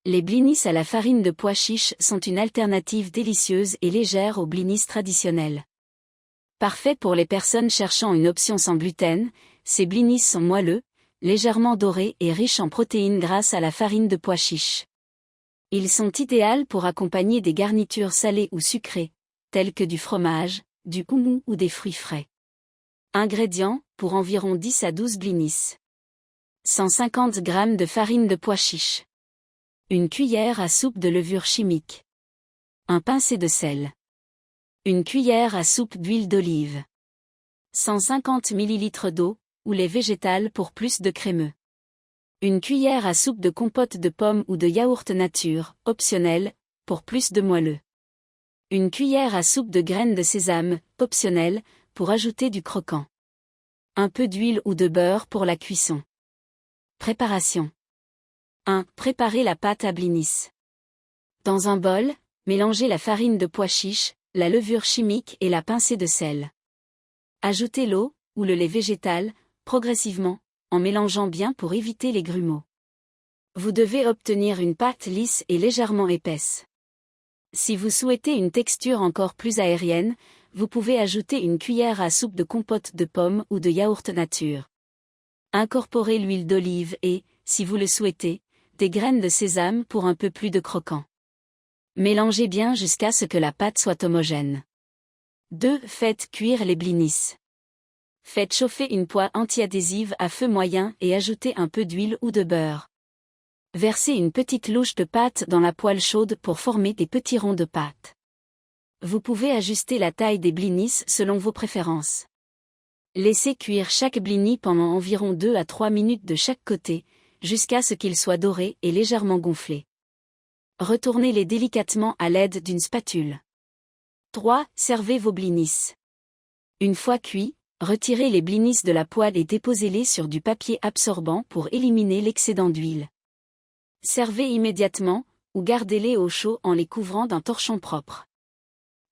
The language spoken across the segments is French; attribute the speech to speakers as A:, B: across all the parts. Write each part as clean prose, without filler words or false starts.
A: Les blinis à la farine de pois chiche sont une alternative délicieuse et légère aux blinis traditionnels. Parfait pour les personnes cherchant une option sans gluten, ces blinis sont moelleux, légèrement dorés et riches en protéines grâce à la farine de pois chiche. Ils sont idéaux pour accompagner des garnitures salées ou sucrées, telles que du fromage, du houmous ou des fruits frais. Ingrédients, pour environ 10 à 12 blinis. 150 g de farine de pois chiche. Une cuillère à soupe de levure chimique. Un pincé de sel. Une cuillère à soupe d'huile d'olive. 150 ml d'eau, ou lait végétal pour plus de crémeux. Une cuillère à soupe de compote de pommes ou de yaourt nature, optionnel, pour plus de moelleux. Une cuillère à soupe de graines de sésame, optionnel, pour ajouter du croquant. Un peu d'huile ou de beurre pour la cuisson. Préparation. 1. Préparer la pâte à blinis. Dans un bol, mélangez la farine de pois chiche, la levure chimique et la pincée de sel. Ajoutez l'eau, ou le lait végétal, progressivement, en mélangeant bien pour éviter les grumeaux. Vous devez obtenir une pâte lisse et légèrement épaisse. Si vous souhaitez une texture encore plus aérienne, vous pouvez ajouter une cuillère à soupe de compote de pommes ou de yaourt nature. Incorporez l'huile d'olive et, si vous le souhaitez, des graines de sésame pour un peu plus de croquant. Mélangez bien jusqu'à ce que la pâte soit homogène. 2. Faites cuire les blinis. Faites chauffer une poêle antiadhésive à feu moyen et ajoutez un peu d'huile ou de beurre. Versez une petite louche de pâte dans la poêle chaude pour former des petits ronds de pâte. Vous pouvez ajuster la taille des blinis selon vos préférences. Laissez cuire chaque blini pendant environ 2 à 3 minutes de chaque côté, jusqu'à ce qu'ils soient dorés et légèrement gonflés. Retournez-les délicatement à l'aide d'une spatule. 3. Servez vos blinis. Une fois cuits, retirez les blinis de la poêle et déposez-les sur du papier absorbant pour éliminer l'excédent d'huile. Servez immédiatement, ou gardez-les au chaud en les couvrant d'un torchon propre.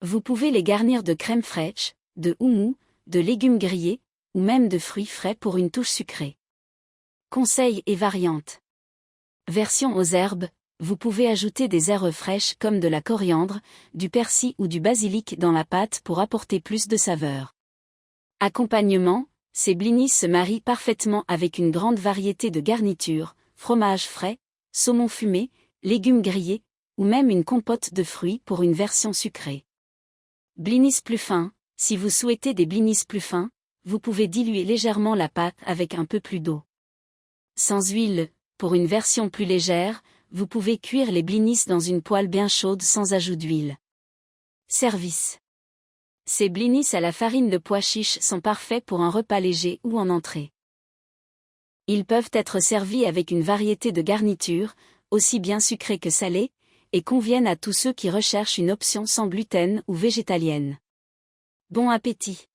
A: Vous pouvez les garnir de crème fraîche, de houmous, de légumes grillés, ou même de fruits frais pour une touche sucrée. Conseils et variantes. Version aux herbes, vous pouvez ajouter des herbes fraîches comme de la coriandre, du persil ou du basilic dans la pâte pour apporter plus de saveur. Accompagnement, ces blinis se marient parfaitement avec une grande variété de garnitures, fromage frais, saumon fumé, légumes grillés, ou même une compote de fruits pour une version sucrée. Blinis plus fins, si vous souhaitez des blinis plus fins, vous pouvez diluer légèrement la pâte avec un peu plus d'eau. Sans huile, pour une version plus légère, vous pouvez cuire les blinis dans une poêle bien chaude sans ajout d'huile. Service. Ces blinis à la farine de pois chiche sont parfaits pour un repas léger ou en entrée. Ils peuvent être servis avec une variété de garnitures, aussi bien sucrées que salées, et conviennent à tous ceux qui recherchent une option sans gluten ou végétalienne. Bon appétit!